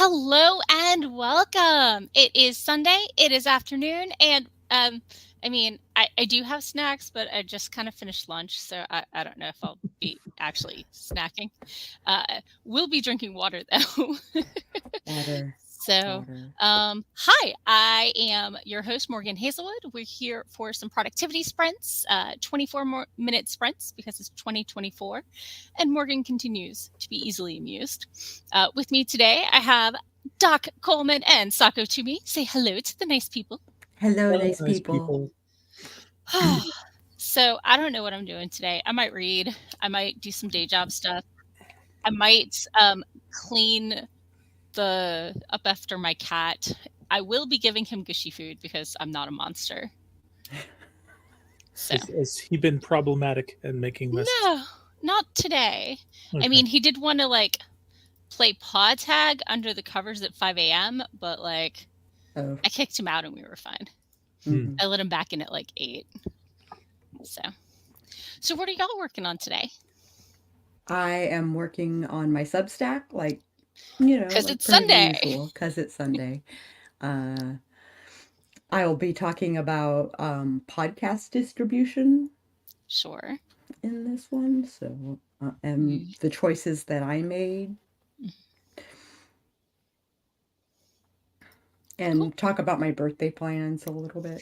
Hello and welcome. It is Sunday. It is afternoon, and I do have snacks, but I just kind of finished lunch, so I don't know if I'll be actually snacking. We'll be drinking water though. Water. So, hi, I am your host, Morgan Hazelwood. We're here for some productivity sprints, 24-minute sprints because it's 2024, and Morgan continues to be easily amused. With me today, I have Doc Coleman and Sako Tumi. Say hello to the nice people. Hello, Hello, nice people. So, I don't know what I'm doing today. I might read. I might do some day job stuff. I might clean up after my cat. I will be giving him gushy food because I'm not a monster. So Has he been problematic and making messes? no, not today. Okay. I mean, he did want to play paw tag under the covers at 5 a.m., but I kicked him out and we were fine. Mhm. I let him back in at 8. So what are y'all working on today? I am working on my Substack, because it's Sunday. Because it's Sunday. I'll be talking about podcast distribution. Sure. In this one, so and the choices that I made, and cool. Talk about my birthday plans a little bit.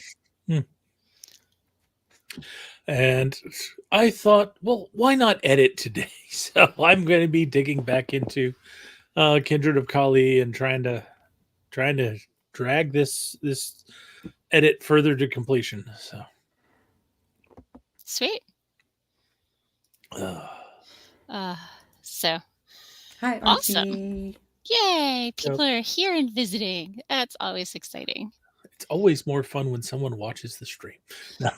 And I thought, well, why not edit today? So I'm going to be digging back into Kindred of Kali and trying to drag this edit further to completion. So sweet. So hi, awesome. Yay! People are here and visiting. That's always exciting. It's always more fun when someone watches the stream.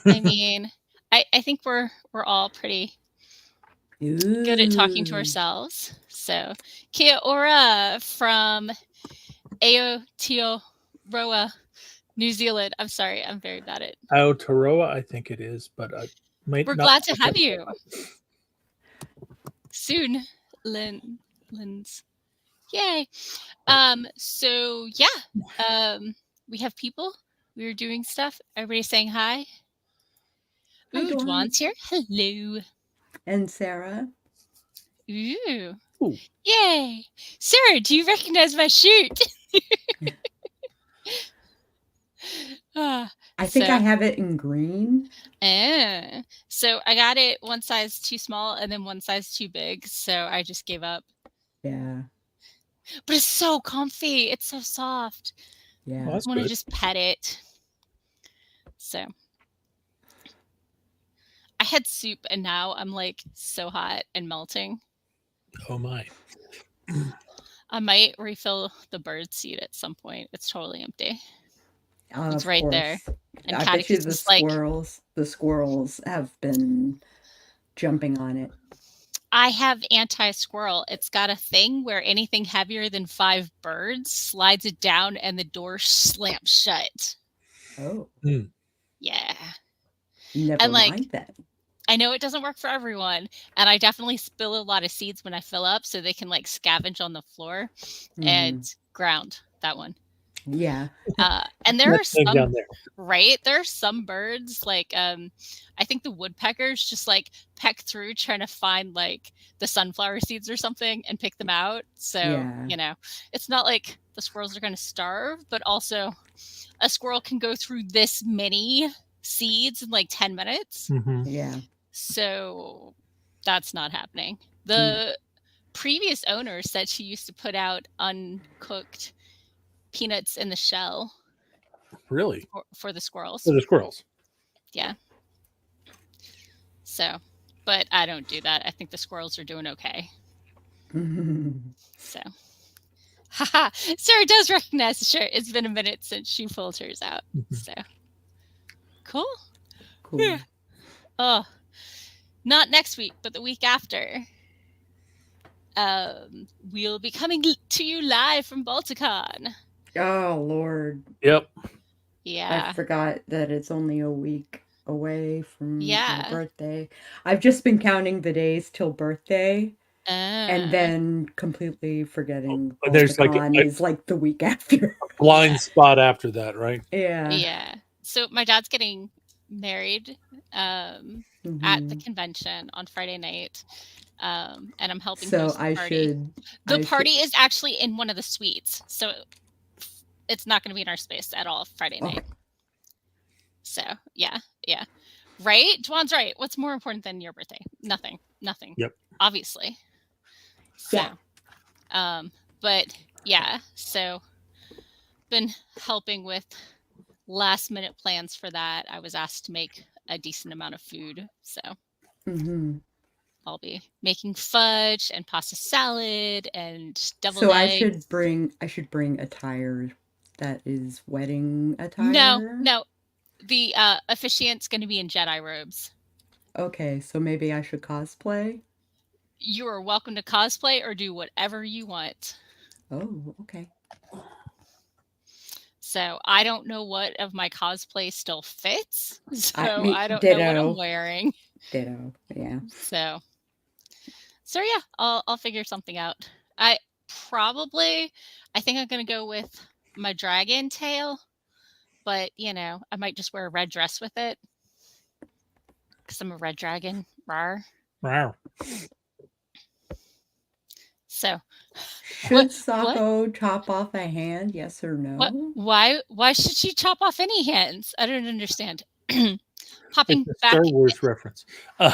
I mean, I think we're all pretty good at talking to ourselves. So, kia ora from Aotearoa, New Zealand. I'm sorry, I'm very bad at Aotearoa, I think it is, but I might. We're glad to have you soon, Linz. Yay! So yeah, we have people. We were doing stuff. Everybody saying hi. Ooh, Dwan's here. Hello. And Sarah. Ooh. Yay! Sarah, do you recognize my shirt? I think I have it in green. So I got it one size too small and then one size too big, so I just gave up. Yeah. But it's so comfy. It's so soft. Yeah. I want to just pet it. So I had soup and now I'm so hot and melting. Oh my. I might refill the bird seed at some point. It's totally empty. It's right there. And I bet you the squirrels have been jumping on it. I have anti-squirrel. It's got a thing where anything heavier than 5 birds slides it down and the door slams shut. Oh. Yeah. Never mind that. I know it doesn't work for everyone, and I definitely spill a lot of seeds when I fill up so they can scavenge on the floor and ground that one. Yeah. And there are some down there. Right? There are some birds I think the woodpeckers just peck through trying to find the sunflower seeds or something and pick them out. So, it's not like the squirrels are going to starve, but also a squirrel can go through this many seeds in 10 minutes. Mm-hmm. Yeah. So that's not happening. The previous owner said she used to put out uncooked peanuts in the shell. Really? For the squirrels. For the squirrels. Yeah. So, but I don't do that. I think the squirrels are doing okay. So. Haha. Sarah does recognize the shirt. It's been a minute since she pulled hers out. So. Cool. Yeah. Oh. Not next week, but the week after. We'll be coming to you live from Balticon. Oh, Lord. Yep. Yeah. I forgot that it's only a week away from my birthday. I've just been counting the days till birthday, And then completely forgetting there's the con is like the week after. Blind spot after that, right? Yeah. So my dad's getting married at the convention on Friday night. And I'm helping host the party. The party is actually in one of the suites, so it's not going to be in our space at all Friday night. So yeah. Right? Juan's right. What's more important than your birthday? Nothing. Yep. Obviously. So, but yeah, so been helping with last minute plans for that. I was asked to make a decent amount of food, so I'll be making fudge and pasta salad and deviled eggs. I should bring attire that is wedding attire. No. The officiant's going to be in Jedi robes. Okay, so maybe I should cosplay? You are welcome to cosplay or do whatever you want. Oh, okay. So I don't know what of my cosplay still fits. So I don't know what I'm wearing. Ditto, yeah. So yeah, I'll figure something out. I think I'm gonna go with my dragon tail, but I might just wear a red dress with it because I'm a red dragon. Rawr. So should Sako chop off a hand? Yes or no? Why should she chop off any hands? I don't understand. Hopping it's a back. Star Wars reference.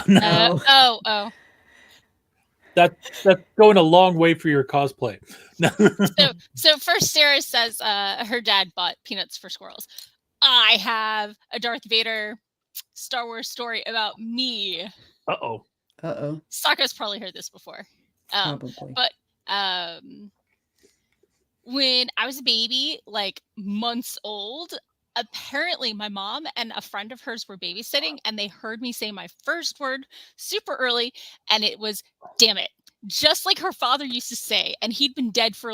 No. Oh. That's going a long way for your cosplay. So first Sarah says her dad bought peanuts for squirrels. I have a Darth Vader Star Wars story about me. Uh-oh. Sako's probably heard this before. Probably. But when I was a baby, like months old, apparently my mom and a friend of hers were babysitting and they heard me say my first word super early, and it was damn it, just like her father used to say, and he'd been dead for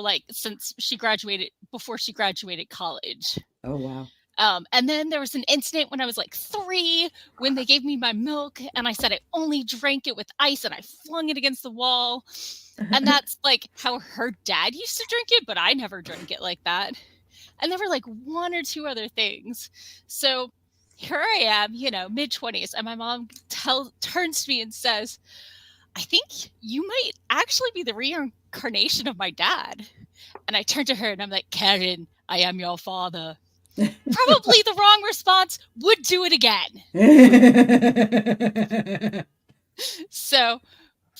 before she graduated college. Oh wow. And then there was an incident when I was like 3 when they gave me my milk and I said I only drank it with ice and I flung it against the wall. And that's like how her dad used to drink it, but I never drank it like that. And there were like 1 or 2 other things. So here I am, mid-20s, and my mom turns to me and says, I think you might actually be the reincarnation of my dad. And I turn to her and I'm like, Karen, I am your father. Probably the wrong response, would do it again. So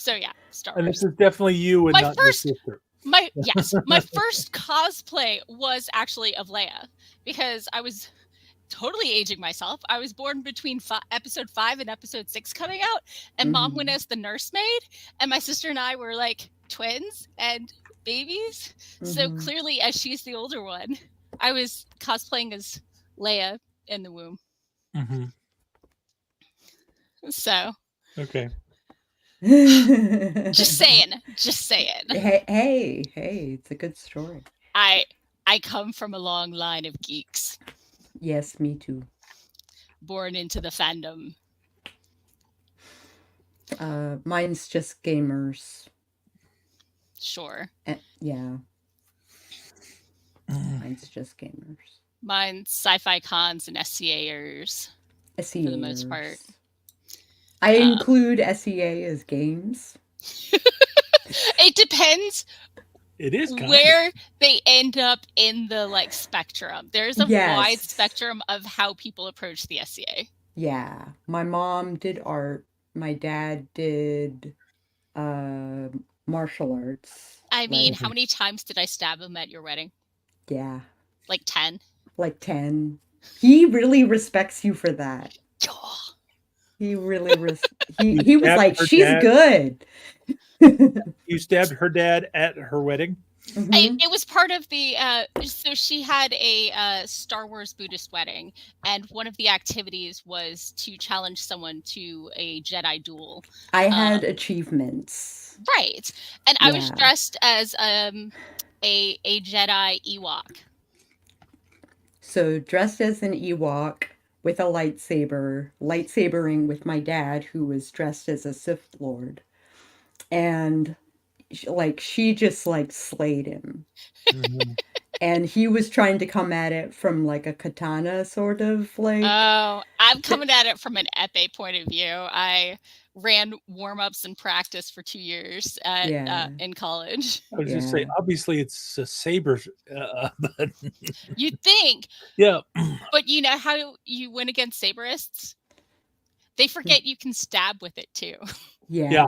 yeah, Star Wars. And this is definitely you and not your sister. My first cosplay was actually of Leia, because I was totally aging myself. I was born between episode 5 and episode 6 coming out, and Mom went as the nursemaid, and my sister and I were like twins and babies. So clearly, as she's the older one, I was cosplaying as Leia in the womb. So. Okay. Just saying. Hey, it's a good story. I come from a long line of geeks. Yes, me too. Born into the fandom. Mine's just gamers. Sure. Yeah. Mine's just gamers. Mine's sci-fi cons and SCAers. For the most part. I include SEA as games. It depends. It is where they end up in the spectrum. There's a wide spectrum of how people approach the SCA. Yeah. My mom did art. My dad did martial arts. I mean, how many times did I stab him at your wedding? Yeah. Like 10? Like 10. He really respects you for that. He really he was like, she's good. You stabbed her dad at her wedding? It was part of the so she had a Star Wars Buddhist wedding, and one of the activities was to challenge someone to a Jedi duel. I had achievements. Right. And I was dressed as a Jedi Ewok. So dressed as an Ewok with a lightsabering with my dad, who was dressed as a Sith Lord. And she just like slayed him. Mhm. And he was trying to come at it from like a katana sort of like. Oh, I'm coming at it from an epee point of view. I ran warm-ups and practice for 2 years in college. I was just saying, obviously it's a saber, but You'd think, yeah. But you know how you win against saberists? They forget you can stab with it too. Yeah.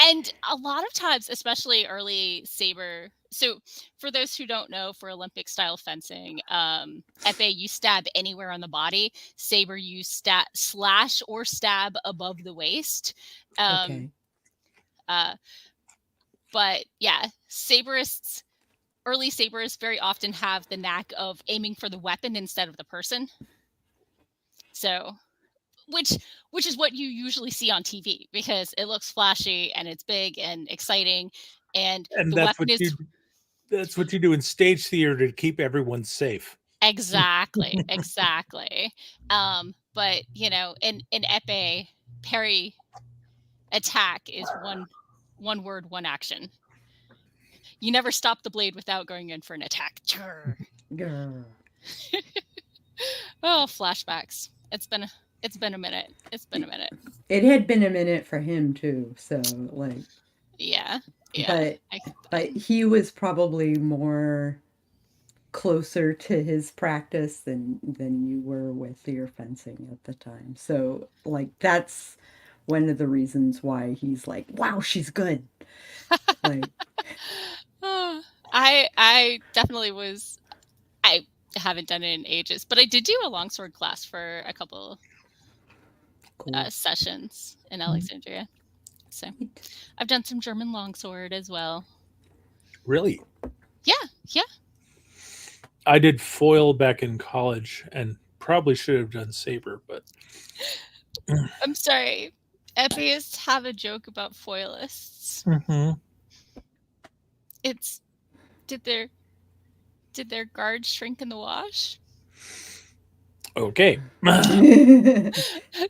And a lot of times, especially early saber. So for those who don't know, for Olympic style fencing, epee, you stab anywhere on the body. Saber, you slash or stab above the waist. Okay. But yeah, saberists, early saberists very often have the knack of aiming for the weapon instead of the person. So which is what you usually see on TV because it looks flashy and it's big and exciting, and the weapon is that's what you do in stage theater to keep everyone safe. exactly. But you know, in epee, parry attack is one word, one action. You never stop the blade without going in for an attack. Grr. Oh, flashbacks. It's been a minute. It had been a minute for him too, so like. Yeah. But he was probably more closer to his practice than you were with your fencing at the time. So like that's one of the reasons why he's like, wow, she's good. Like I definitely was. I haven't done it in ages, but I did do a longsword class for a couple sessions in Alexandria. So I've done some German longsword as well. Really? Yeah. I did foil back in college and probably should have done saber, but I'm sorry. Epeists have a joke about foilists. Mm-hmm. It's did their guards shrink in the wash? Okay.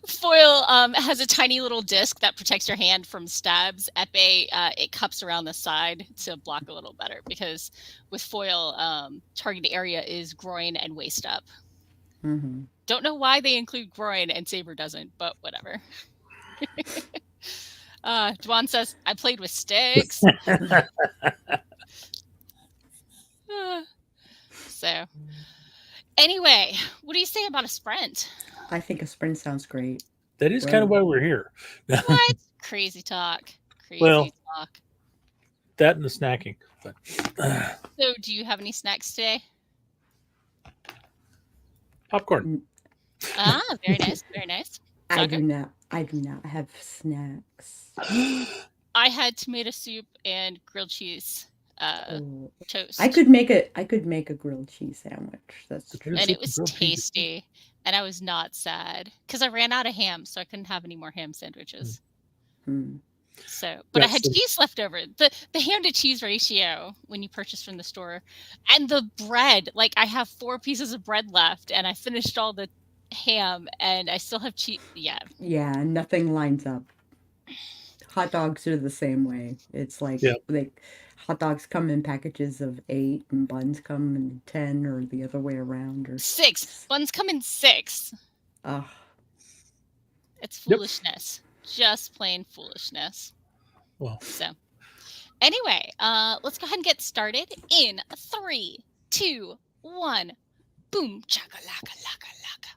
Foil has a tiny little disc that protects your hand from stabs. Epee, it cups around the side to block a little better because with foil, target area is groin and waist up. Mm-hmm. Don't know why they include groin and saber doesn't, but whatever. Dwan says, I played with sticks. So anyway, what do you say about a sprint? I think a sprint sounds great. That is kind of why we're here. What? Crazy talk. That and the snacking. But, so do you have any snacks today? Popcorn. Very nice. I do not have snacks. I had tomato soup and grilled cheese toast. I could make a grilled cheese sandwich. That's true. And it was tasty. And I was not sad because I ran out of ham, so I couldn't have any more ham sandwiches. So, but I had cheese left over. The ham to cheese ratio when you purchase from the store, and the bread. Like I have 4 pieces of bread left, and I finished all the ham, and I still have cheese. Yeah, nothing lines up. Hot dogs are the same way. It's like hot dogs come in packages of 8 and buns come in 10 or the other way around, or 6. Buns come in 6. It's foolishness. Just plain foolishness. Well. So anyway, let's go ahead and get started in 3, 2, 1. Boom, chaka laka laka laka.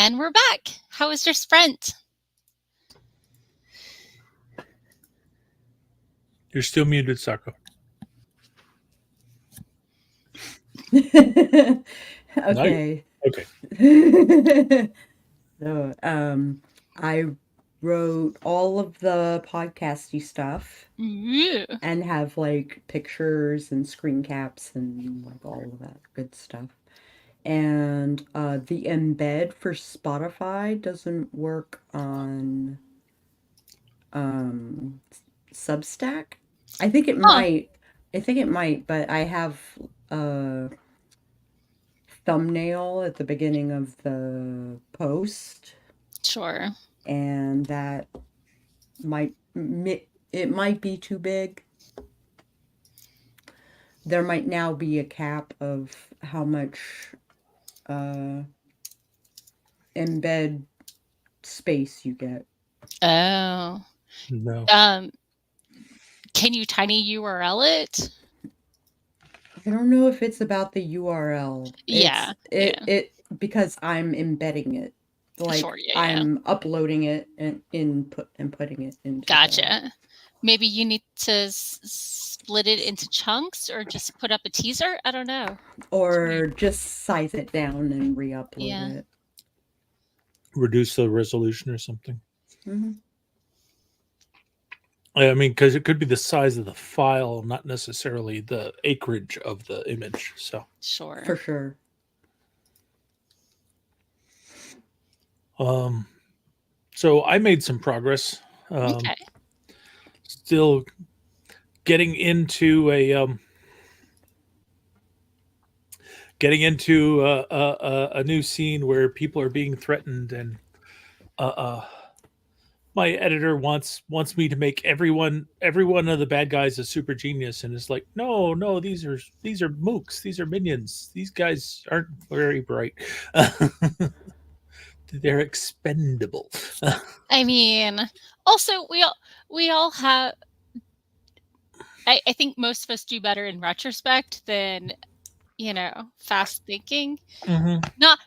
And we're back. How was your sprint? You're still muted, Sako. Okay. Okay. So, I wrote all of the podcasty stuff Yeah. and have like pictures and screen caps and like all of that good stuff. And the embed for Spotify doesn't work on Substack. I think it Huh. might. I think it might, but I have a thumbnail at the beginning of the post, Sure. and that might it might be too big. There might now be a cap of how much embed space you get. Oh. No. Can you tiny URL it? I don't know if it's about the URL. Yeah. It because I'm embedding it. Like Sure, yeah. I'm uploading it and putting it into. Gotcha. Maybe you need to split it into chunks or just put up a teaser. I don't know. Or just size it down and re-upload it. Reduce the resolution or something. Mm-hmm. I mean, because it could be the size of the file, not necessarily the acreage of the image. So sure, for sure. So I made some progress. Okay. Still getting into a new scene where people are being threatened, and my editor wants me to make every one of the bad guys a super genius, and it's like, no, these are mooks, these are minions, these guys aren't very bright. They're expendable. I mean, also we all have. I think most of us do better in retrospect than fast thinking. Mm-hmm.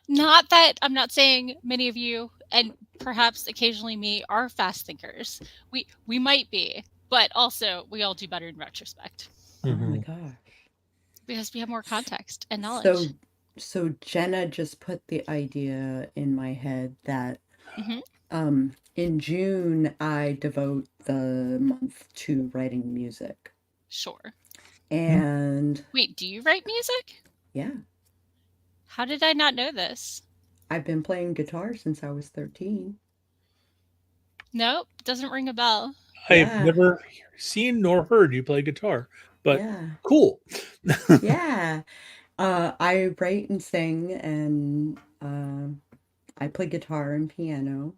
Not that I'm not saying many of you, and perhaps occasionally me, are fast thinkers. We might be, but also we all do better in retrospect. Mm-hmm. Oh my gosh. Because we have more context and knowledge. So Jenna just put the idea in my head that in June I devote the month to writing music. Sure. And wait, do you write music? Yeah. How did I not know this? I've been playing guitar since I was 13. Nope, doesn't ring a bell. I've never seen nor heard you play guitar, but cool. Yeah. I write and sing, and I play guitar and piano.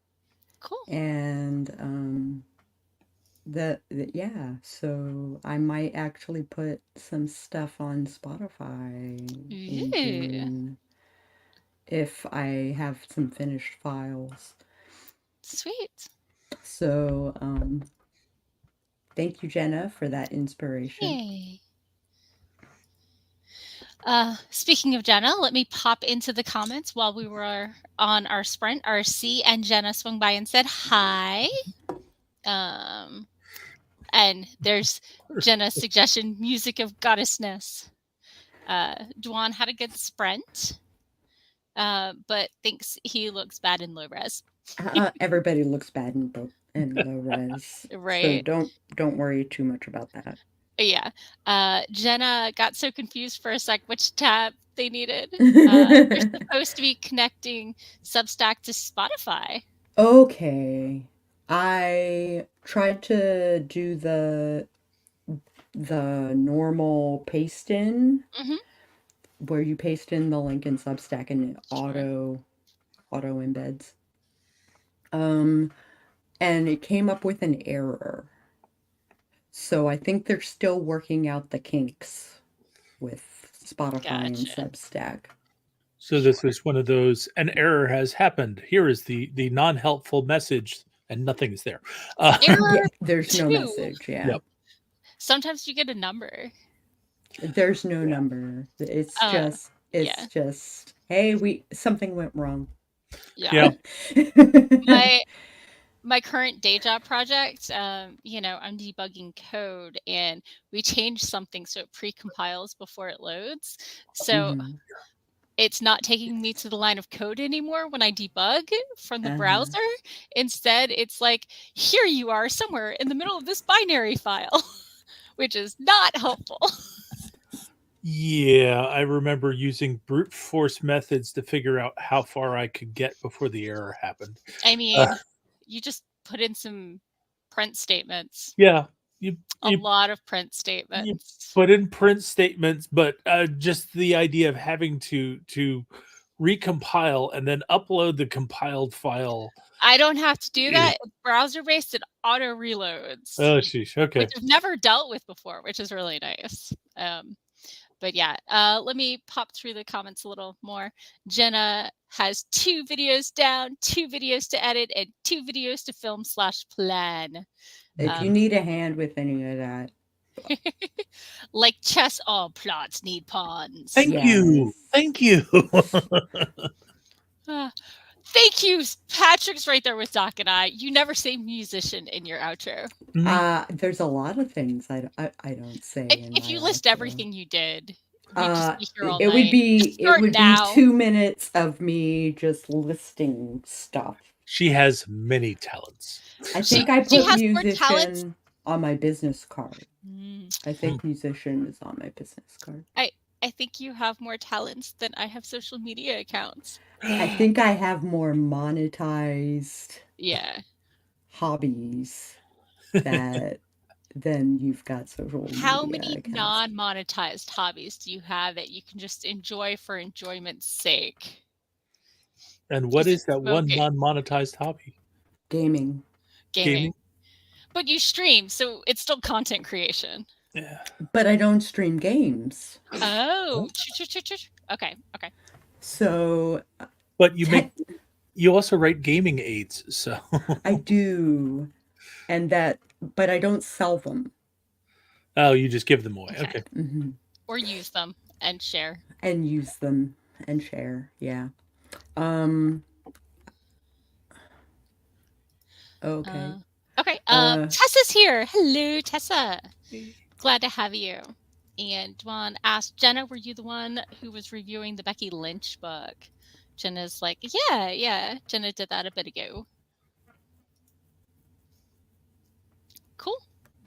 Cool. And so I might actually put some stuff on Spotify in June if I have some finished files. Sweet. So thank you, Jenna, for that inspiration. Yay. Speaking of Jenna, let me pop into the comments while we were on our sprint. RC and Jenna swung by and said hi. And there's Jenna's suggestion, music of goddessness. Dwan had a good sprint, but thinks he looks bad in low res. Everybody looks bad in low res. Right. So don't worry too much about that. Yeah. Jenna got so confused for a sec which tab they needed. They're supposed to be connecting Substack to Spotify. Okay. I tried to do the normal paste in, where you paste in the link in Substack and it auto embeds. And it came up with an error. So I think they're still working out the kinks with Spotify and Substack. So this was one of those, an error has happened. Here is the non-helpful message, and nothing is there. There's no message. Yeah. Yep. Sometimes you get a number. There's no number. It's just, hey, something went wrong. Yeah. My current day job project, you know, I'm debugging code and we changed something so it pre-compiles before it loads. So it's not taking me to the line of code anymore when I debug from the browser. Instead, it's like, here you are somewhere in the middle of this binary file, which is not helpful. Yeah, I remember using brute force methods to figure out how far I could get before the error happened. I mean, you just put in some print statements. Yeah. A lot of print statements. Put in print statements, but just the idea of having to recompile and then upload the compiled file. I don't have to do that. It's browser-based, it auto reloads. Oh, sheesh. Okay. Which I've never dealt with before, which is really nice. But yeah, let me pop through the comments a little more. Jenna has 2 videos down, 2 videos to edit, and 2 videos to film/plan. If you need a hand with any of that. Like chess, all plots need pawns. Thank you. Thank you. Thank you. Patrick's right there with Doc and I. You never say musician in your outro. There's a lot of things I don't say. If you list everything you did, you'd just be here all it night. would be 2 minutes of me just listing stuff. She has many talents. I think I put musician on my business card. I think musician is on my business card. I think you have more talents than I have social media accounts. I think I have more monetized hobbies than you've got social media How many accounts. non-monetized hobbies do you have that you can just enjoy for enjoyment's sake? And what is that one non-monetized hobby? Gaming. But you stream, so it's still content creation. Yeah. But I don't stream games. Oh. Okay. So. But you also write gaming aids, so. I do. But I don't sell them. Oh, you just give them away. Okay. Or use them and share. Yeah. Okay. Okay. Tessa's here. Hello, Tessa. Glad to have you. And Dwan asked, Jenna, were you the one who was reviewing the Becky Lynch book? Jenna's like, yeah. Jenna did that a bit ago. Cool.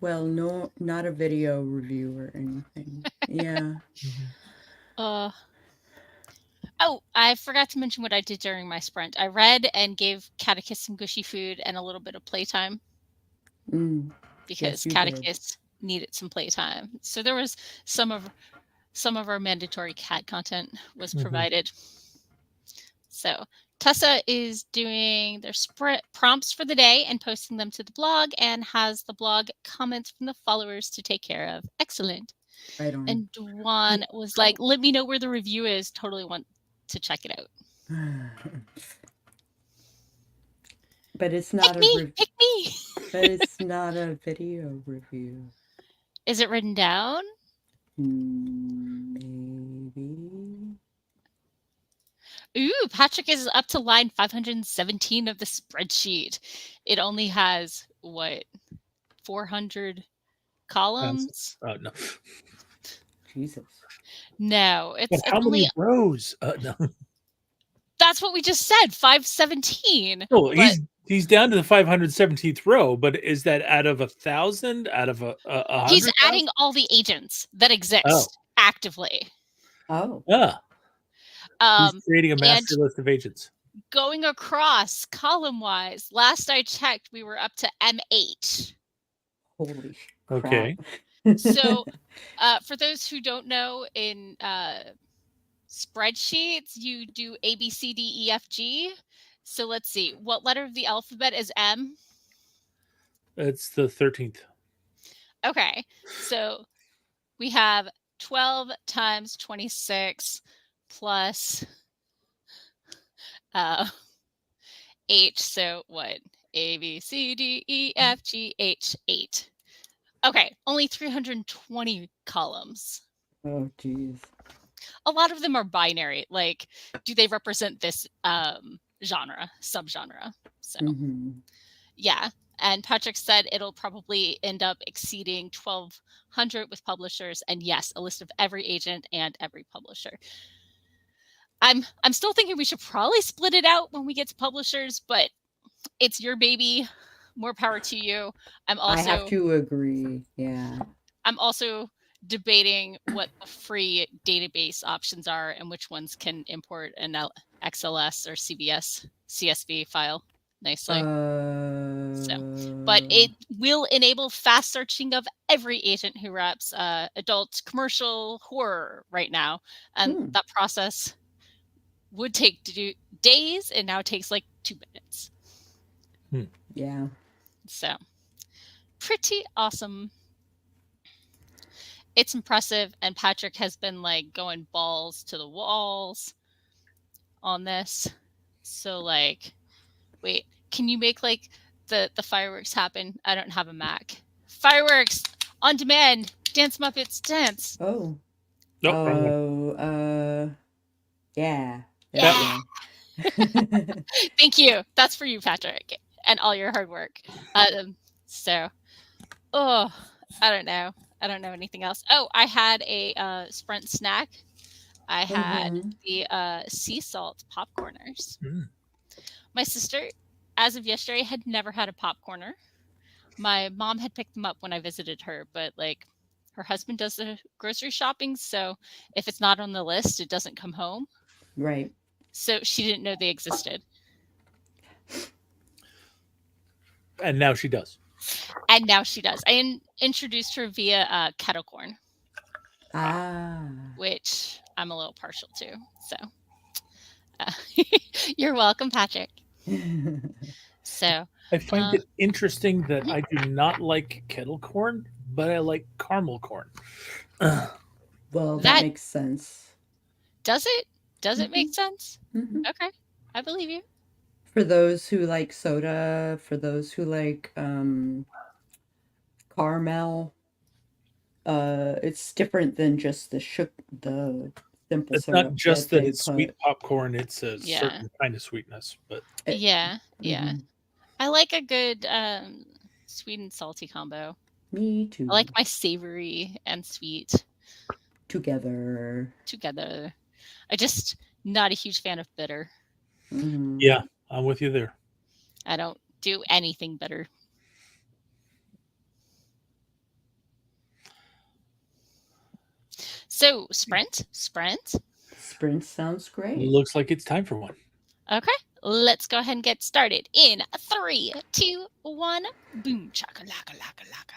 Well, no, not a video review or anything. Yeah. Oh, I forgot to mention what I did during my sprint. I read and gave Catticus some gushy food and a little bit of playtime. Because Catticus needed some playtime. So there was some of our mandatory cat content was provided. So Tessa is doing their sprint prompts for the day and posting them to the blog and has the blog comments from the followers to take care of. Excellent. Right on. And Dwan was like, let me know where the review is. Totally want to check it out. But it's not pick me. But it's not a video review. Is it written down? Maybe. Ooh, Patrick is up to line 517 of the spreadsheet. It only has, 400 columns? Oh, no. Jesus. No, it's how many rows? No. That's what we just said, 517. Oh, he's down to the 517th row, but is that out of 1,000? Out of a He's adding all the agents that exist actively. Oh. Yeah. He's creating a master list of agents. Going across column-wise, last I checked, we were up to M8. Holy crap. Okay. So, for those who don't know, in spreadsheets, you do A, B, C, D, E, F, G. So let's see. What letter of the alphabet is M? It's the 13th. Okay. So we have 12 times 26 plus H. So what? A, B, C, D, E, F, G, H, 8. Okay. Only 320 columns. Oh, geez. A lot of them are binary. Like, do they represent this subgenre. So Mm-hmm. yeah. And Patrick said it'll probably end up exceeding 1,200 with publishers, and yes, a list of every agent and every publisher. I'm still thinking we should probably split it out when we get to publishers, but it's your baby. More power to you. I have to agree. Yeah. I'm also debating what the free database options are and which ones can import an XLS or CSV file nicely. But it will enable fast searching of every agent who wraps adult commercial horror right now. And that process would take days and now takes like 2 minutes. Yeah. So pretty awesome. It's impressive, and Patrick has been like going balls to the walls on this. So like, wait, can you make like the fireworks happen? I don't have a Mac. Fireworks on demand. Dance Muppets dance. Oh. Nope, yeah. Yeah. Thank you. That's for you, Patrick, and all your hard work. So, I don't know. I don't know anything else. Oh, I had a Sprint snack. I had the sea salt popcorners. My sister, as of yesterday, had never had a popcorner. My mom had picked them up when I visited her, but like her husband does the grocery shopping, so if it's not on the list, it doesn't come home. Right. So she didn't know they existed. And now she does. And now she does. I introduced her via kettle corn. Which I'm a little partial to. So you're welcome, Patrick. So I find it interesting that I do not like kettle corn, but I like caramel corn. Well, that makes sense. Does it? Does it make sense? Okay. I believe you. For those who like soda, for those who like caramel, it's different than just the simple it's syrup. Not just that it's sweet popcorn, it's a certain kind of sweetness. But yeah. I like a good sweet and salty combo. Me too. I like my savory and sweet together. I just not a huge fan of bitter. Yeah, I'm with you there. I don't do anything bitter. So sprint sounds great. Looks like it's time for one. Okay, let's go ahead and get started in 3, 2, 1. Boom chaka laka laka laka.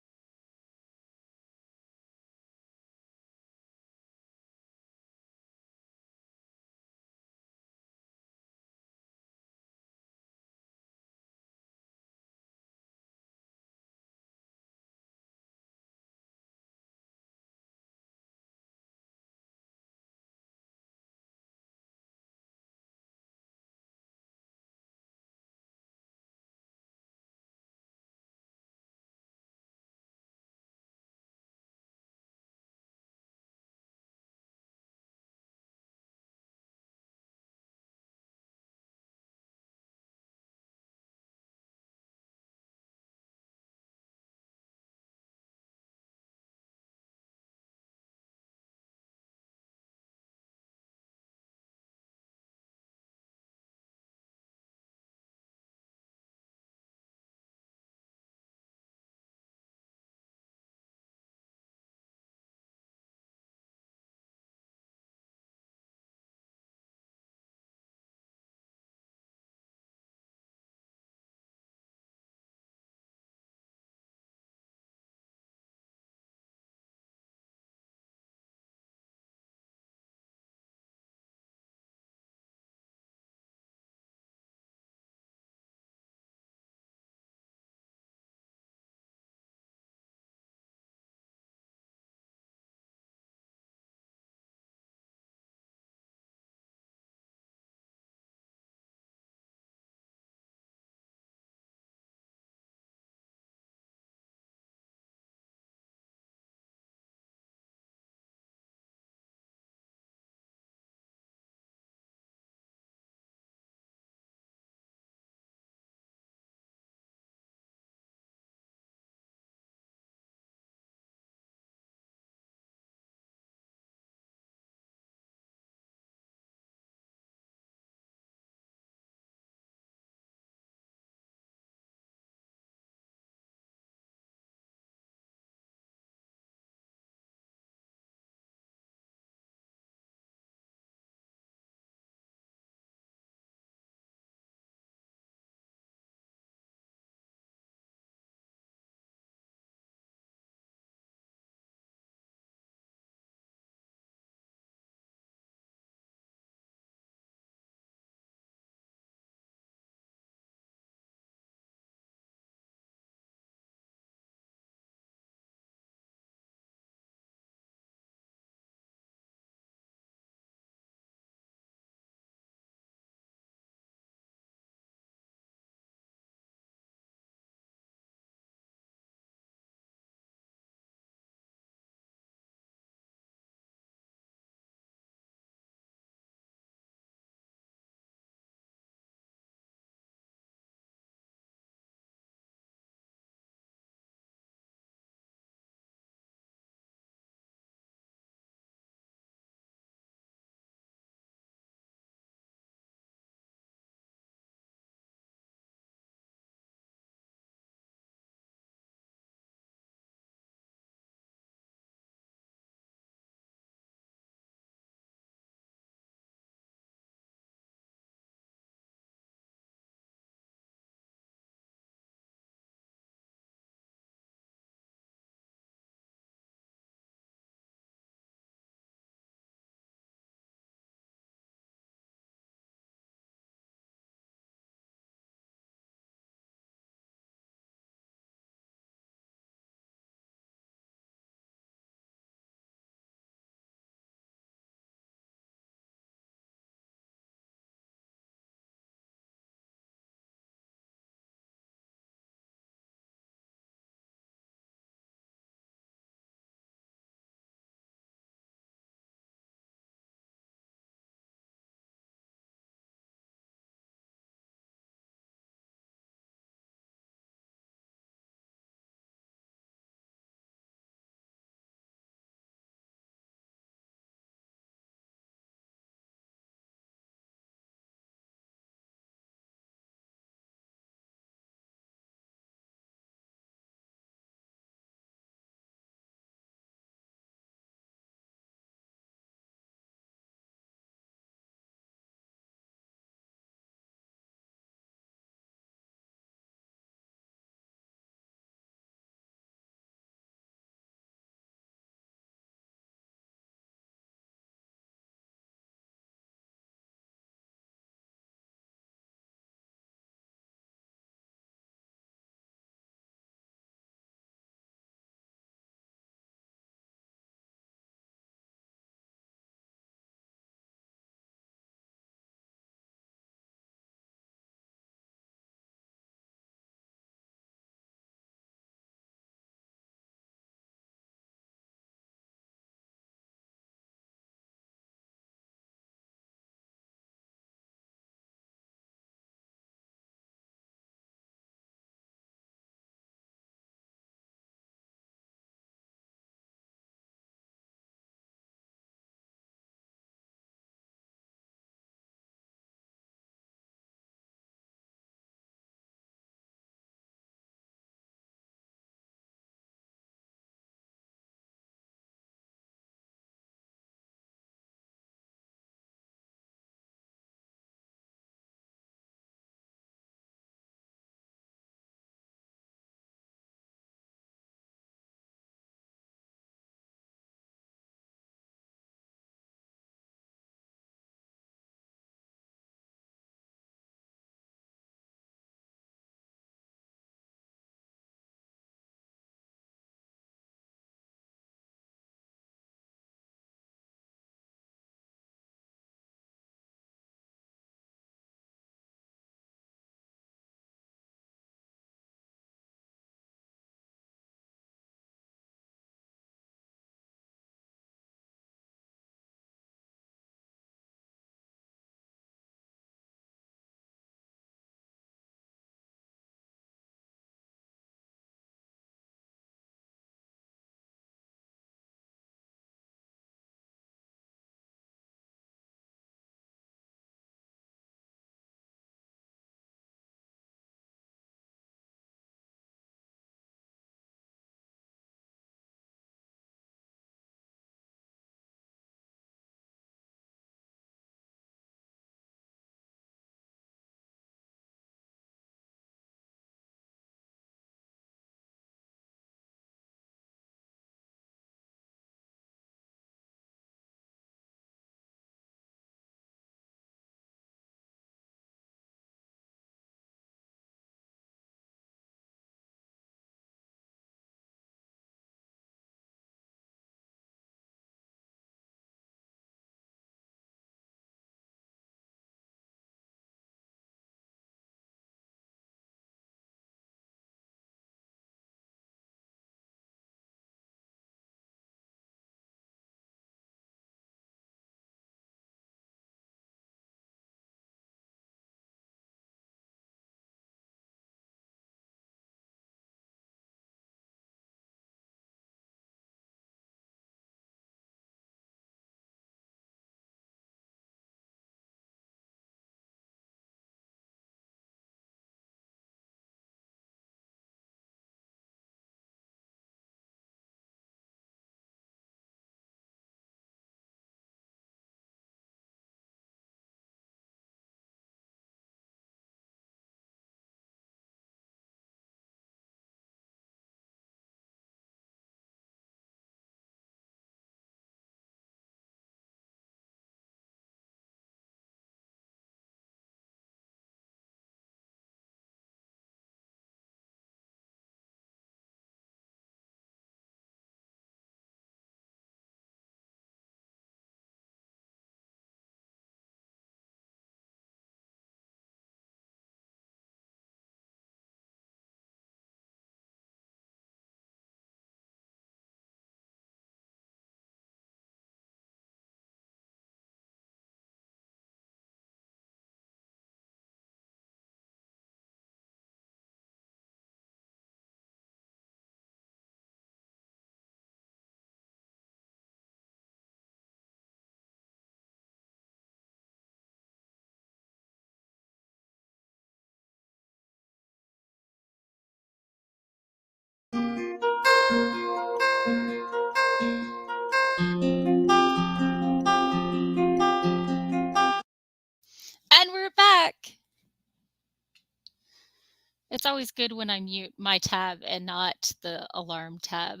It's always good when I mute my tab and not the alarm tab.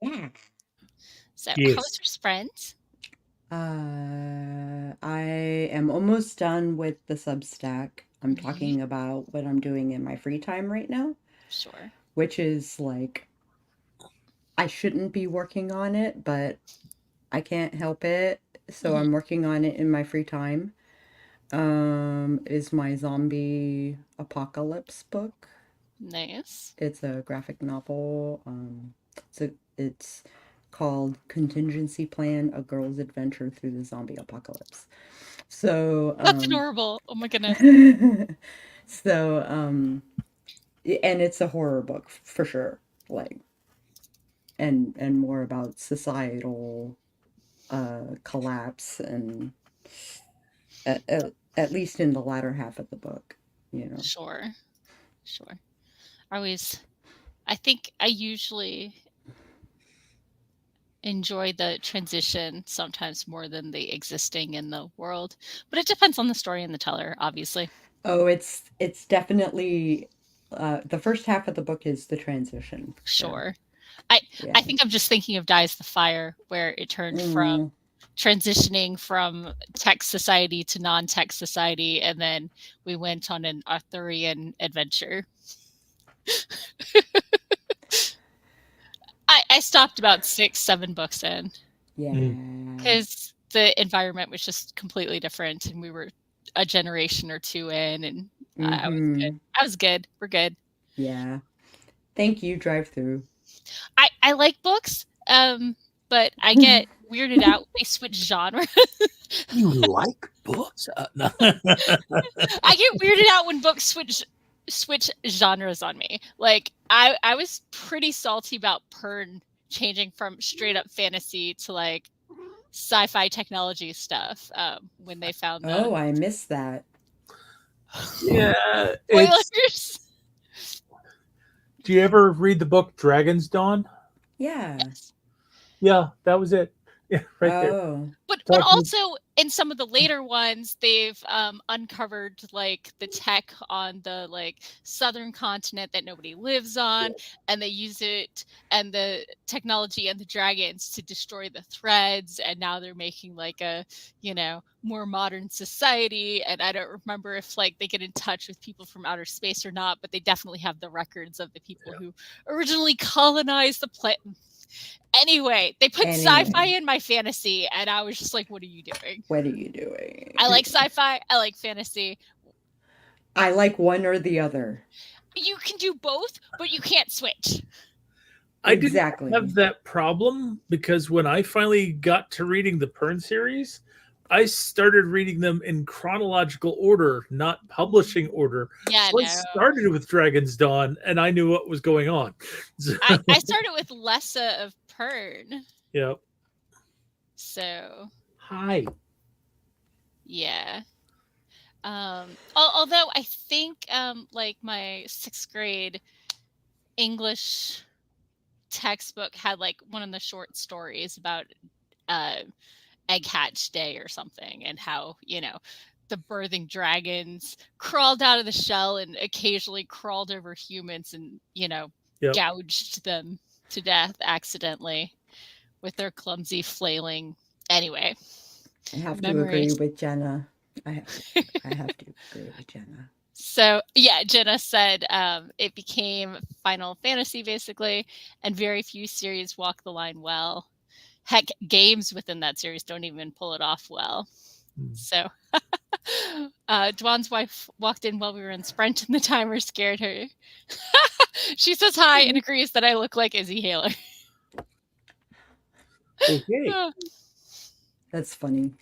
Yeah. So, how Yes. was your sprint? I am almost done with the Substack. I'm talking about what I'm doing in my free time right now, Sure. which is like I shouldn't be working on it, but I can't help it. So I'm working on it in my free time. Is my zombie apocalypse book. Nice. It's a graphic novel. It's called Contingency Plan: A Girl's Adventure Through the Zombie Apocalypse. So That's adorable. Oh my goodness. so and it's a horror book for sure. Like and more about societal collapse and at least in the latter half of the book, you know. Sure. I think I usually enjoy the transition sometimes more than the existing in the world, but it depends on the story and the teller, obviously. Oh, it's definitely the first half of the book is the transition. Sure. Yeah. I think I'm just thinking of Dies the Fire, where it turned from transitioning from tech society to non-tech society, and then we went on an Arthurian adventure. I stopped about 6-7 books in. Yeah. Because the environment was just completely different, and we were a generation or two in, and I was good. I was good. We're good. Yeah. Thank you, drive through. I like books, but I get weirded out when they switch genre. You like books? No. I get weirded out when books switch genres on me. Like I was pretty salty about Pern changing from straight up fantasy to like sci-fi technology stuff when they found the I missed that. Yeah. spoilers. Do you ever read the book Dragon's Dawn? Yeah. Yes. Yeah, that was it. Yeah, right there. But also in some of the later ones, they've uncovered like the tech on the like southern continent that nobody lives on, and they use it and the technology and the dragons to destroy the threads, and now they're making like a, you know, more modern society. And I don't remember if like they get in touch with people from outer space or not, but they definitely have the records of the people who originally colonized the planet. Anyway, they put sci-fi in my fantasy, and I was just like, what are you doing? What are you doing? I like sci-fi. I like fantasy. I like one or the other. You can do both, but you can't switch. I didn't have that problem because when I finally got to reading the Pern series, I started reading them in chronological order, not publishing order. Yeah, so I started with Dragon's Dawn, and I knew what was going on. I started with Lessa of Pern. Yep. So. Hi. Yeah. Although I think like my 6th grade English textbook had like one of the short stories about egg hatch day or something, and how, you know, the birthing dragons crawled out of the shell and occasionally crawled over humans and, you know, gouged them to death accidentally with their clumsy flailing. Anyway, I have to agree with Jenna. I have to agree with Jenna. So yeah, Jenna said it became Final Fantasy basically, and very few series walk the line well. Heck, games within that series don't even pull it off well. So Dwan's wife walked in while we were in Sprint, and the timer scared her. She says hi and agrees that I look like Izzy Haler. Okay. That's funny.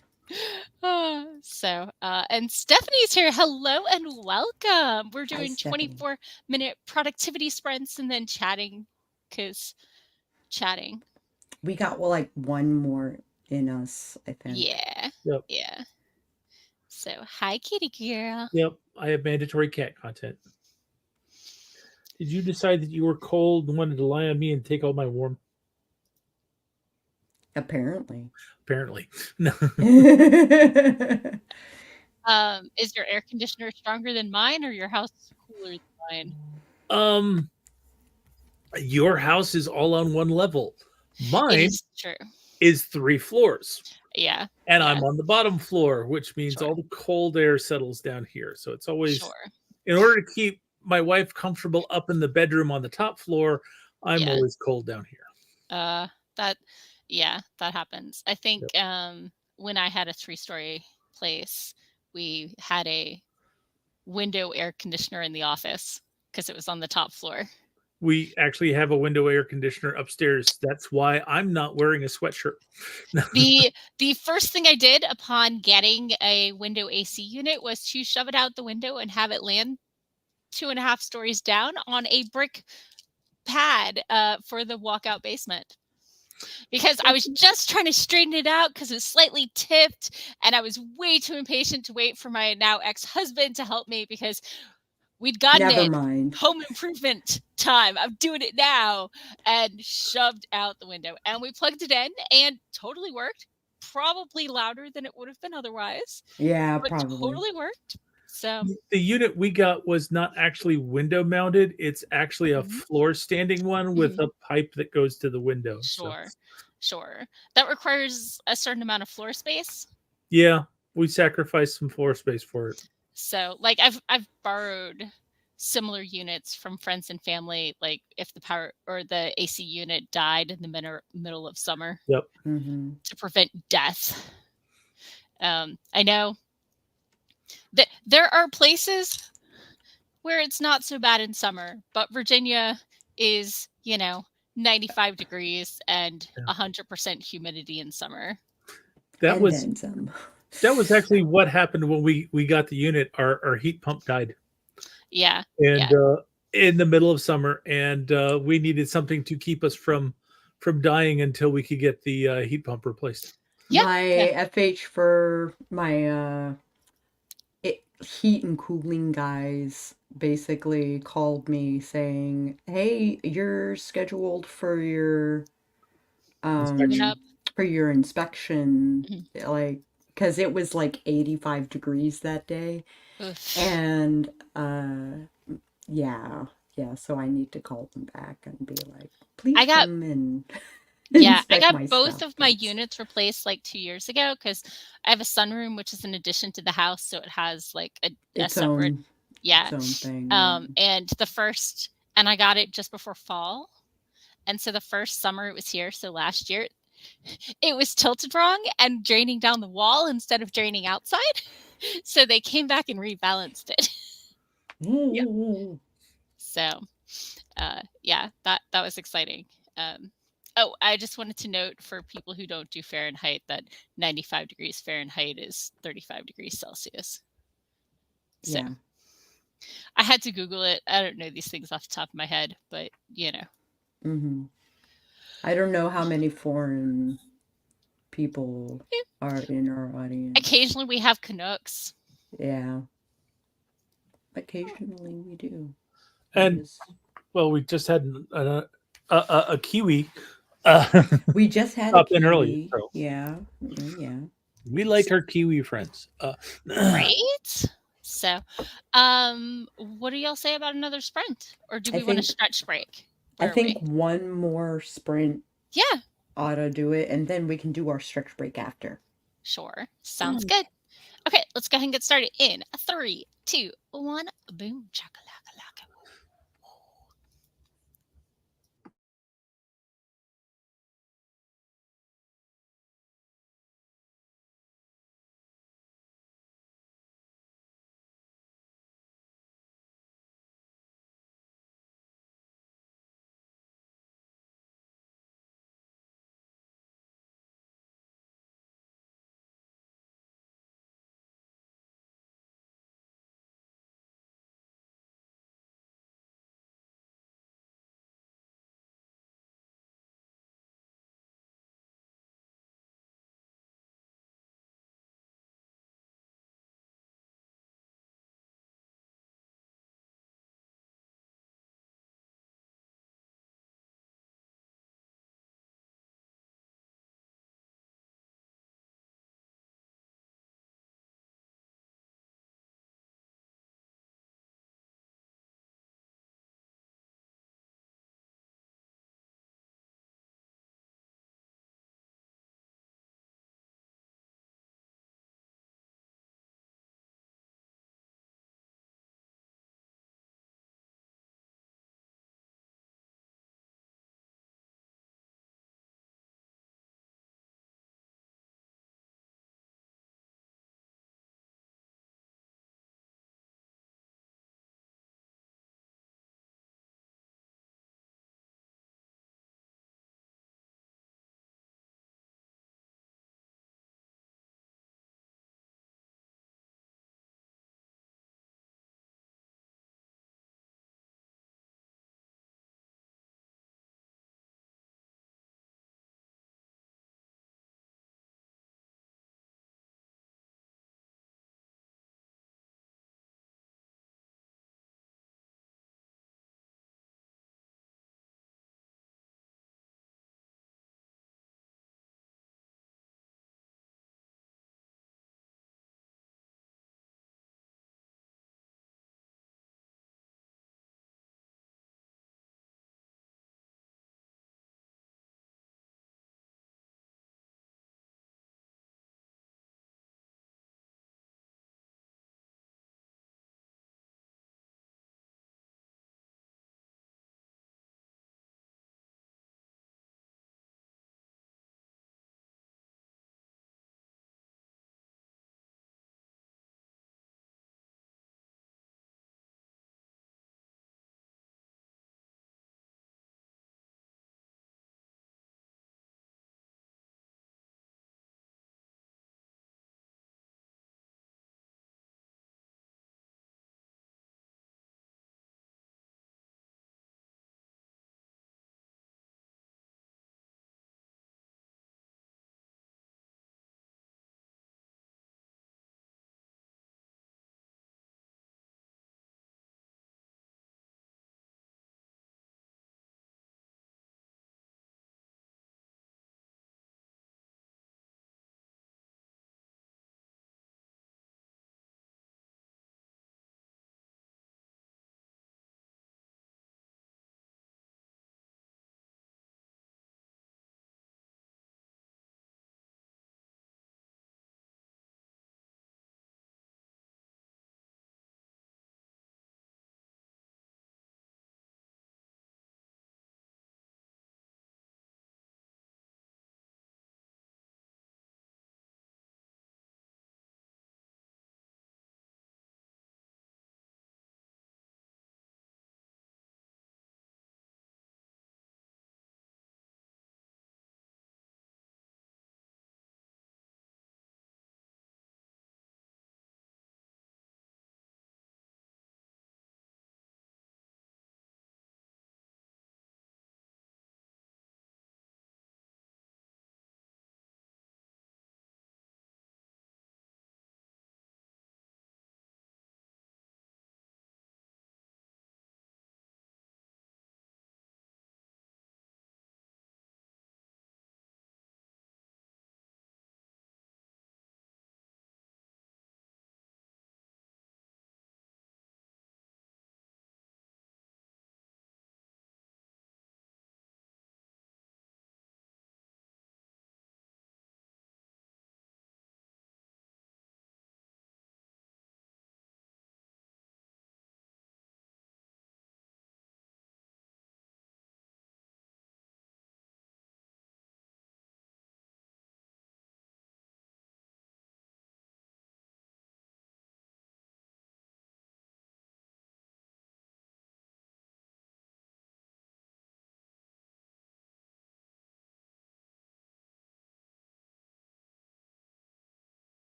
And Stephanie's here. Hello and welcome. We're doing 24-minute productivity sprints and then chatting, because chatting. We got like one more in us, I think. Yeah. Yep. Yeah. So hi, kitty girl. Yep. I have mandatory cat content. Did you decide that you were cold and wanted to lie on me and take all my warmth? Apparently. No. Is your air conditioner stronger than mine, or your house Similar to mine. Your house is all on one level. It Mine is true. is 3 floors. Yeah. And Yeah. I'm on the bottom floor, which means Sure. all the cold air settles down here. So it's always, Sure. in order to keep my wife comfortable up in the bedroom on the top floor, I'm Yeah. always cold down here. That happens. I think Yep. when I had a 3-story place, we had a window air conditioner in the office because it was on the top floor. We actually have a window air conditioner upstairs. That's why I'm not wearing a sweatshirt. The first thing I did upon getting a window AC unit was to shove it out the window and have it land 2.5 stories down on a brick pad for the walkout basement. Because I was just trying to straighten it out because it was slightly tipped, and I was way too impatient to wait for my now ex-husband to help me because we'd gotten Never it. mind. Home improvement time. I'm doing it now. And shoved out the window. And we plugged it in and totally worked. Probably louder than it would have been otherwise. Yeah, But probably. totally worked. So the unit we got was not actually window mounted. It's actually a floor standing one with a pipe that goes to the window. Sure. So. Sure. That requires a certain amount of floor space. Yeah, we sacrificed some floor space for it. So, like, I've borrowed similar units from friends and family, like if the power or the AC unit died in the middle of summer. Yep. To prevent death. I know that there are places where it's not so bad in summer, but Virginia is, 95 degrees and 100% humidity in summer. That And was then some. that was actually what happened when we got the unit. Our heat pump died. Yeah. And Yeah. in the middle of summer, and we needed something to keep us from dying until we could get the heat pump replaced. Yeah. My Yeah. FH for my heat and cooling guys basically called me saying, "Hey, you're scheduled for your Inspection. inspection, Mhm. like because it was like 85 degrees that day." Oof. And yeah, so I need to call them back and be like, please I got come and Yeah, I inspect got my both stuff. of my units replaced like 2 years ago because I have a sunroom, which is an addition to the house, so it has like a its separate own yeah. its own thing. Yeah. And I got it just before fall. And so the first summer it was here, so last year, it was tilted wrong and draining down the wall instead of draining outside. So they came back and rebalanced it. Yeah. So, yeah, that was exciting. Oh, I just wanted to note for people who don't do Fahrenheit that 95 degrees Fahrenheit is 35 degrees Celsius. So Yeah. I had to Google it. I don't know these things off the top of my head, but Mm-hmm. I don't know how many foreign people are in our audience. Occasionally we have Canucks. Yeah. Occasionally we do. And well, we just had a Kiwi. We just had a Up in early. Kiwi. So Yeah. Yeah. we like our Kiwi friends. Right? So, what do y'all say about another sprint? Or do we want a stretch break? I think one more sprint Yeah. ought to do it, and then we can do our stretch break after. Sure. Sounds good. Okay, let's go ahead and get started in 3, 2, 1. Boom, chakalaka laka.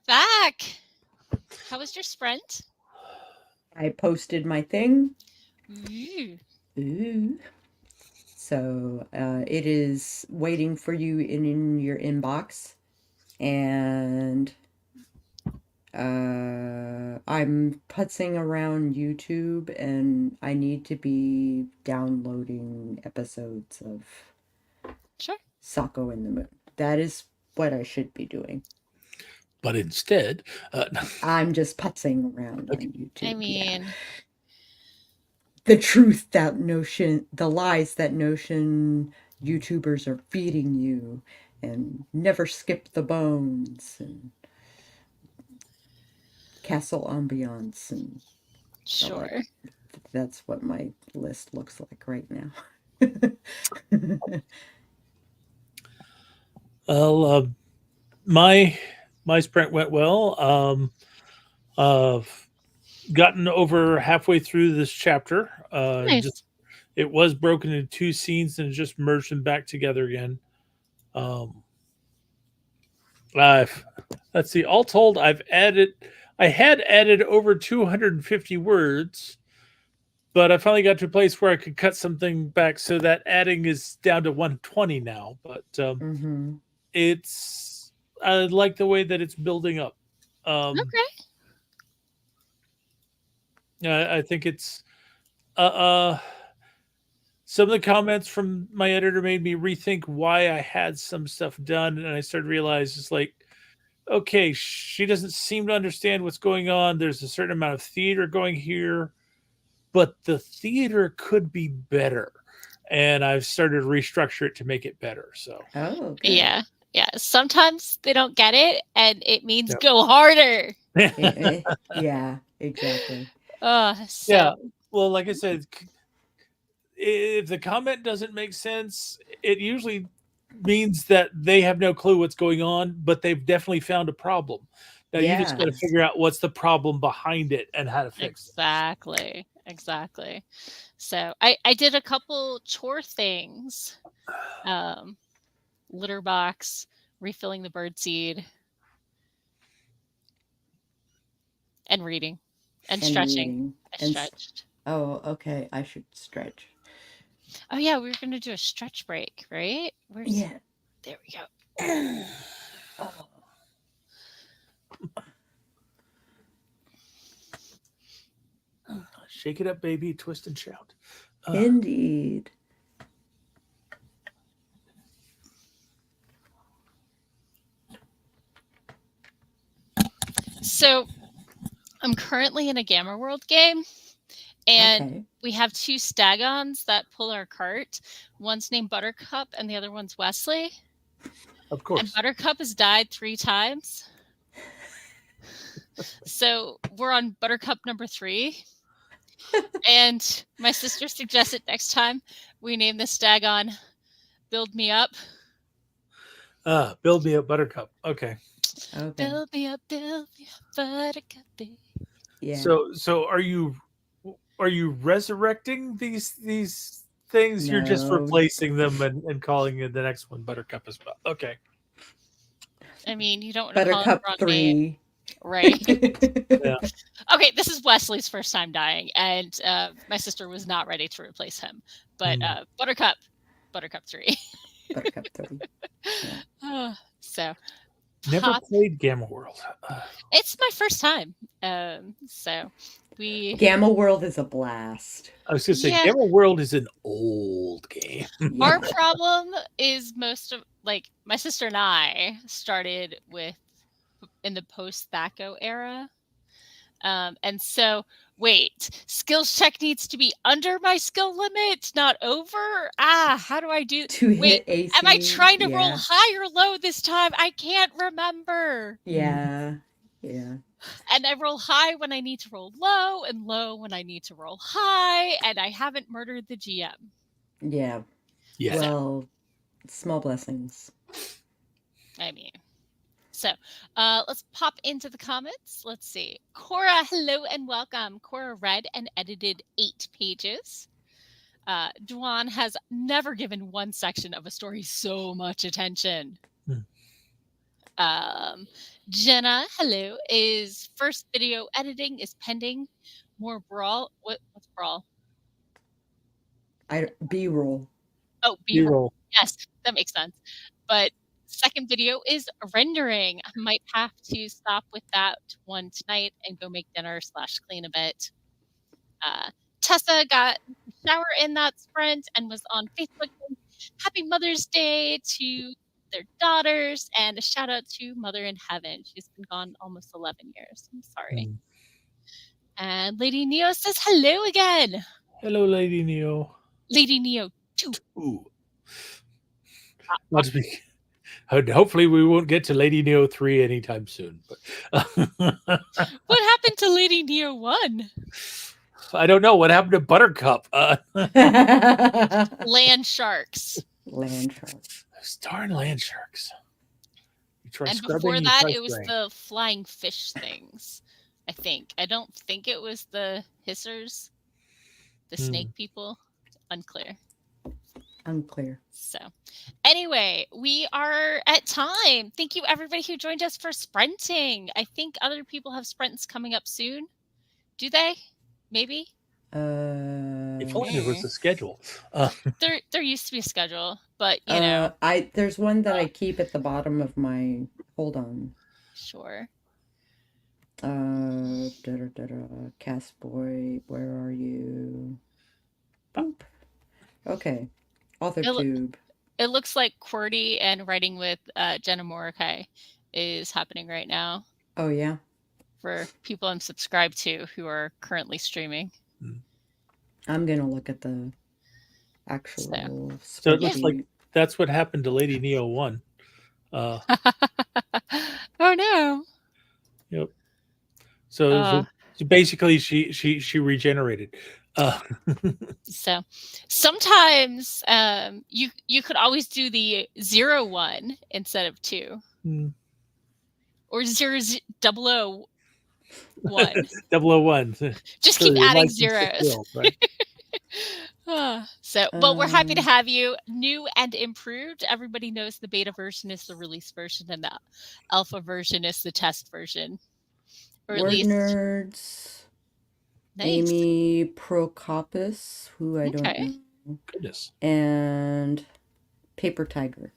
back. How was your sprint? I posted my thing. Ooh. Ooh. So it is waiting for you in your inbox. And I'm putzing around YouTube, and I need to be downloading episodes of Sako in the Moon. That is what I should be doing. But instead, I'm just putzing around on YouTube. I mean, the truth that notion, the lies that notion YouTubers are feeding you, and never skip the bones, and castle ambiance, and sure. That's what my list looks like right now. Well, my sprint went well. Gotten over halfway through this chapter. Nice. It was broken into 2 scenes and just merged them back together again. Let's see. All told, I had added over 250 words, but I finally got to a place where I could cut something back, so that adding is down to 120 now. But it's, I like the way that it's building up. Okay. I think it's some of the comments from my editor made me rethink why I had some stuff done, and I started to realize it's like, okay, she doesn't seem to understand what's going on. There's a certain amount of theater going here, but the theater could be better, and I've started to restructure it to make it better. So yeah, sometimes they don't get it, and it means go harder. Yeah, exactly. Yeah, well, like I said, if the comment doesn't make sense, it usually means that they have no clue what's going on, but they've definitely found a problem. Now you just got to figure out what's the problem behind it and how to fix it. Exactly. So I did a couple chore things. Litter box, refilling the birdseed, and reading, and stretching. I stretched. Oh, okay. I should stretch. Oh yeah, we were gonna do a stretch break, right? There we go. Shake it up, baby, twist and shout. Indeed. So I'm currently in a Gamma World game, and we have 2 stagons that pull our cart. One's named Buttercup, and the other one's Wesley. Of course. And Buttercup has died 3 times. So we're on Buttercup number 3. And my sister suggested next time we name the stagon Build Me Up. Build Me Up Buttercup. Okay. Build me up, Buttercup. Yeah. So are you resurrecting these things? No. You're just replacing them and calling it the next one Buttercup as well. Okay. I mean, you don't want to Buttercup call it 3. Name, right? Yeah. Okay, this is Wesley's first time dying, and my sister was not ready to replace him. But Buttercup 3. Buttercup 3. Yeah. So never played Gamma World. It's my first time. So Gamma World is a blast. I was gonna say Gamma World is an old game. Our problem is most of my sister and I started in the post Thaco era. And so skills check needs to be under my skill limit, not over. How do I do? Hit AC? Am I trying to roll high or low this time? I can't remember. Yeah. And I roll high when I need to roll low, and low when I need to roll high, and I haven't murdered the GM. Yeah. Well, small blessings. I mean. So let's pop into the comments. Let's see. Cora, hello and welcome. Cora read and edited 8 pages. Duan has never given one section of a story so much attention. Jenna, hello, is first video editing is pending. More brawl. What's brawl? B-roll. Oh, B-roll. Yes, that makes sense. But second video is rendering. I might have to stop with that one tonight and go make dinner / clean a bit. Tessa got a shower in that sprint and was on Facebook. Happy Mother's Day to their daughters, and a shout out to Mother in Heaven. She's been gone almost 11 years. I'm sorry. And Lady Neo says hello again. Hello, Lady Neo. Lady Neo 2. Must be. Hopefully, we won't get to Lady Neo 3 anytime soon. But what happened to Lady Neo 1? I don't know. What happened to Buttercup? Land sharks. Land sharks. Those darn land sharks. And before that, it was the flying fish things, I think. I don't think it was the hissers, the snake people. Unclear. So, anyway, we are at time. Thank you, everybody who joined us for sprinting. I think other people have sprints coming up soon. Do they? Maybe? If only there was a schedule. There used to be a schedule, but you know. There's one that I keep at the bottom of my. Hold on. Sure. Cast Boy, where are you? Boop. Okay. AuthorTube. It looks like QWERTY and Writing with Jenna Morokai is happening right now. Oh, yeah? For people I'm subscribed to who are currently streaming. I'm going to look at the actual... So it looks like that's what happened to Lady Neo 1. Oh, no. Yep. So basically, she regenerated. So sometimes you could always do the 01 instead of 2, or 001. 001. Just keep adding zeros. Right? But we're happy to have you, new and improved. Everybody knows the beta version is the release version, and the alpha version is the test version. Or at least nerds. Nice. Amy Procopis, who I don't know. Goodness. And Paper Tiger.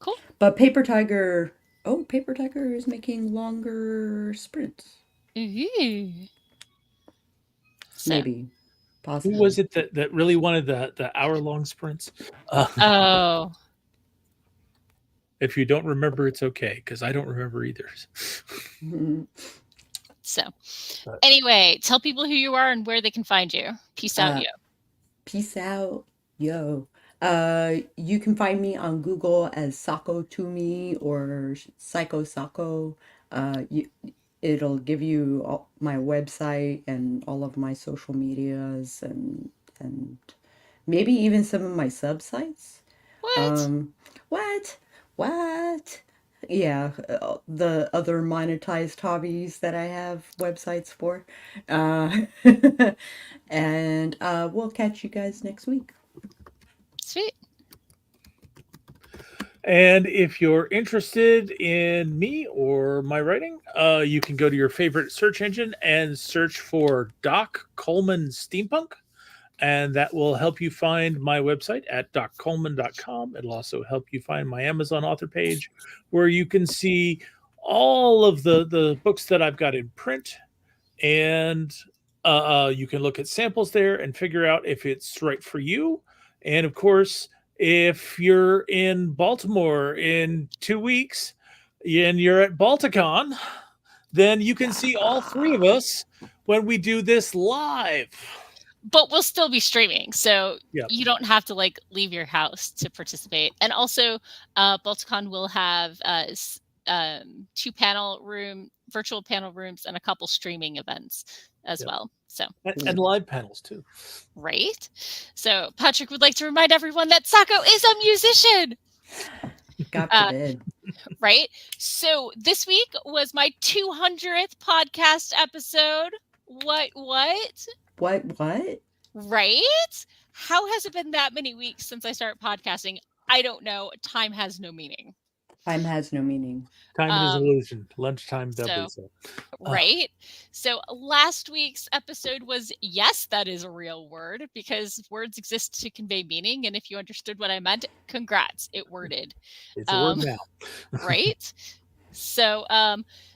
Cool. But Paper Tiger is making longer sprints. Mm-hmm. Maybe. Possibly. Who was it that really wanted the hour-long sprints? If you don't remember, it's okay, because I don't remember either. So, anyway, tell people who you are and where they can find you. Peace out, yo. Peace out, yo. You can find me on Google as Sako Tumi or Sako. It'll give you my website and all of my social medias and maybe even some of my sub-sites. What? Yeah, the other monetized hobbies that I have websites for. And we'll catch you guys next week. Sweet. And if you're interested in me or my writing, you can go to your favorite search engine and search for Doc Coleman Steampunk. And that will help you find my website at doccoleman.com. It'll also help you find my Amazon author page, where you can see all of the books that I've got in print. And you can look at samples there and figure out if it's right for you. And of course, if you're in Baltimore in 2 weeks and you're at Balticon, then you can see all three of us when we do this live. But we'll still be streaming, so you don't have to leave your house to participate. And also, Balticon will have 2 virtual panel rooms and a couple streaming events as well. So and live panels too. Right. So Patrick would like to remind everyone that Sako is a musician. God forbid. Right. So this week was my 200th podcast episode. What? Right? How has it been that many weeks since I started podcasting? I don't know. Time has no meaning. Time has no meaning. Time is illusion. Lunchtime doubly so. Right? So last week's episode was, yes, that is a real word, because words exist to convey meaning. And if you understood what I meant, congrats, it worded. It's a word now. Right? So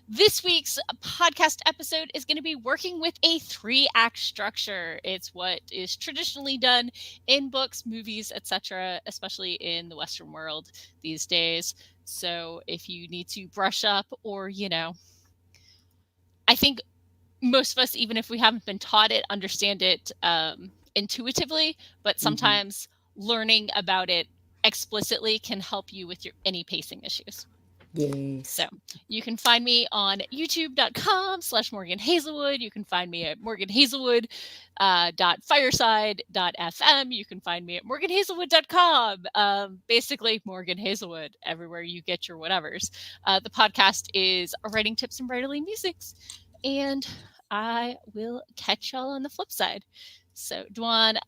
this week's podcast episode is going to be working with a 3-act structure. It's what is traditionally done in books, movies, etc., especially in the Western world these days. So if you need to brush up, or, I think most of us, even if we haven't been taught it, understand it intuitively, but sometimes learning about it explicitly can help you with any pacing issues. Yes. So you can find me on youtube.com/Morgan Hazelwood. You can find me at morganhazelwood.fireside.fm. You can find me at morganhazelwood.com. Basically, Morgan Hazelwood, everywhere you get your whatevers. The podcast is Writing Tips and Writerly Musings. And I will catch y'all on the flip side. So Dwan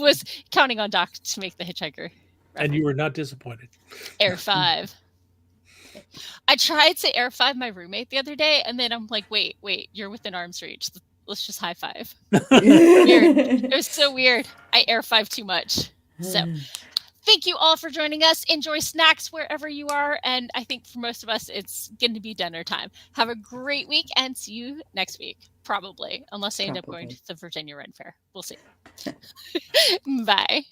was counting on Doc to make the hitchhiker reference. And you were not disappointed. Air 5. I tried to air 5 my roommate the other day, and then I'm like, wait, you're within arm's reach. Let's just high five. Weird. It was so weird. I air 5 too much. So thank you all for joining us. Enjoy snacks wherever you are. And I think for most of us, it's going to be dinner time. Have a great week and see you next week. Probably. Unless I end up going to the Virginia Ren Fair. We'll see. Bye.